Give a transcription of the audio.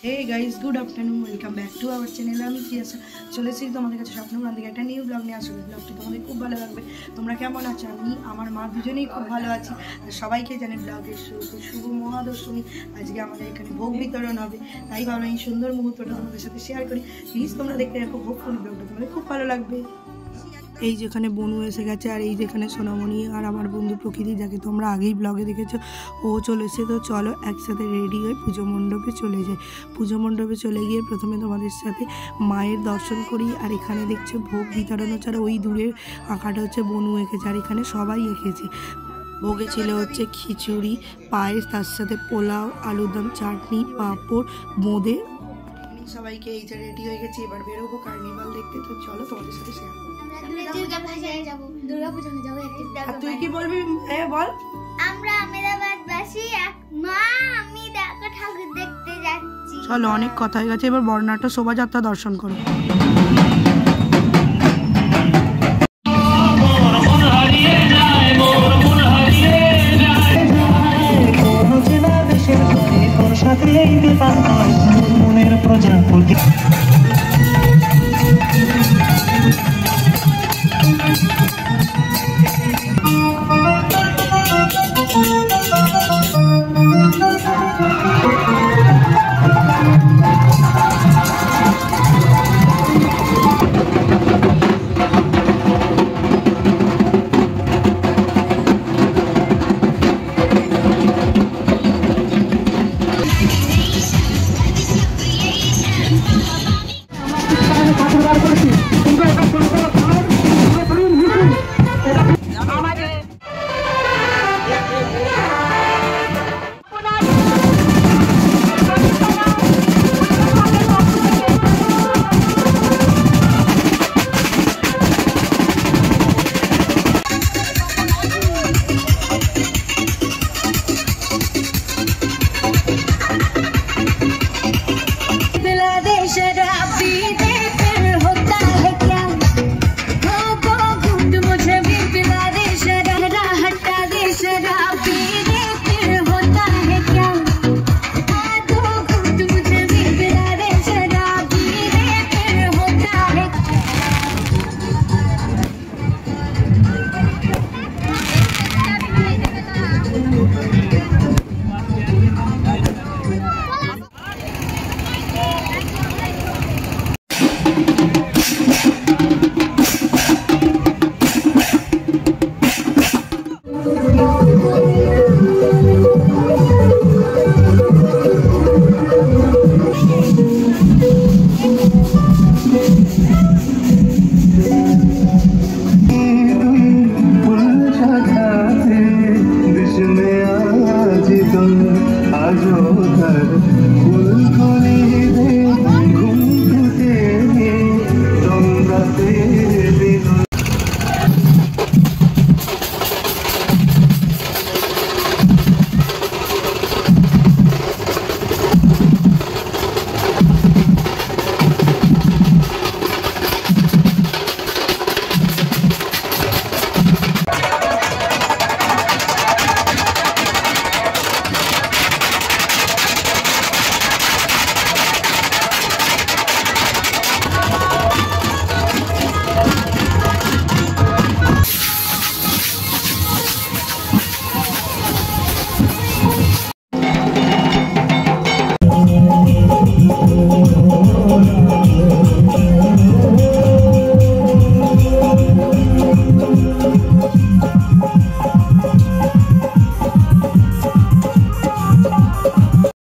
Hey guys, good afternoon, welcome back to our channel. আমি প্রিয়াসা চলে এসেছি তোমাদের কাছে স্বপ্নগ্রাম থেকে একটা নিউ ব্লগ নিয়ে আসলে ব্লগটি তোমাদের খুব ভালো লাগবে। তোমরা কেমন আছো? আমি আমার মা দুজনেই খুব ভালো আছি। সবাইকে জানি ব্লগের শুভ মহাদশমী। আজকে আমাদের এখানে ভোগ বিতরণ হবে, তাই ভাবলাম এই সুন্দর মুহূর্তটা তোমাদের সাথে শেয়ার করি। প্লিজ তোমরা দেখতে থাকো, ভোগ করি ব্লগটা তোমাদের খুব ভালো লাগবে। এই যেখানে বনু এসে গেছে, আর এই যেখানে সোনামণি আর আমার বন্ধু প্রকৃতি, যাকে তোমরা আগেই ব্লগে দেখেছো, ও চলে এসে। তো চলো একসাথে রেডি হয়ে পুজো মণ্ডপে চলে যাই। পুজো মণ্ডপে চলে গিয়ে প্রথমে তোমাদের সাথে মায়ের দর্শন করি। আর এখানে দেখছে ভোগ বিতরণ হচ্ছে, আর ওই দূরের আঁকাটা হচ্ছে বনু এঁকেছে, আর এখানে সবাই এঁকেছে। ভোগে ছিল হচ্ছে খিচুড়ি, পায়েস, তার সাথে পোলাও, আলুর দম, চাটনি, পাঁপড়, বোঁদে। সবাইকে এই যে রেডি হয়ে গেছি, এবার বেরোবো কার্নিভাল দেখতে। তো চলো তোমাদের সাথে শেয়ার করবো। আর তুই কি বলবি? বল। আমরা আমেদাবাদবাসী মা আমি দেখো ঠাকুর দেখতে যাচ্ছি। চলো, অনেক কথা হয়ে গেছে, এবার বর্ণাঢ্য শোভাযাত্রা দর্শন করো। মনের প্রজাপতি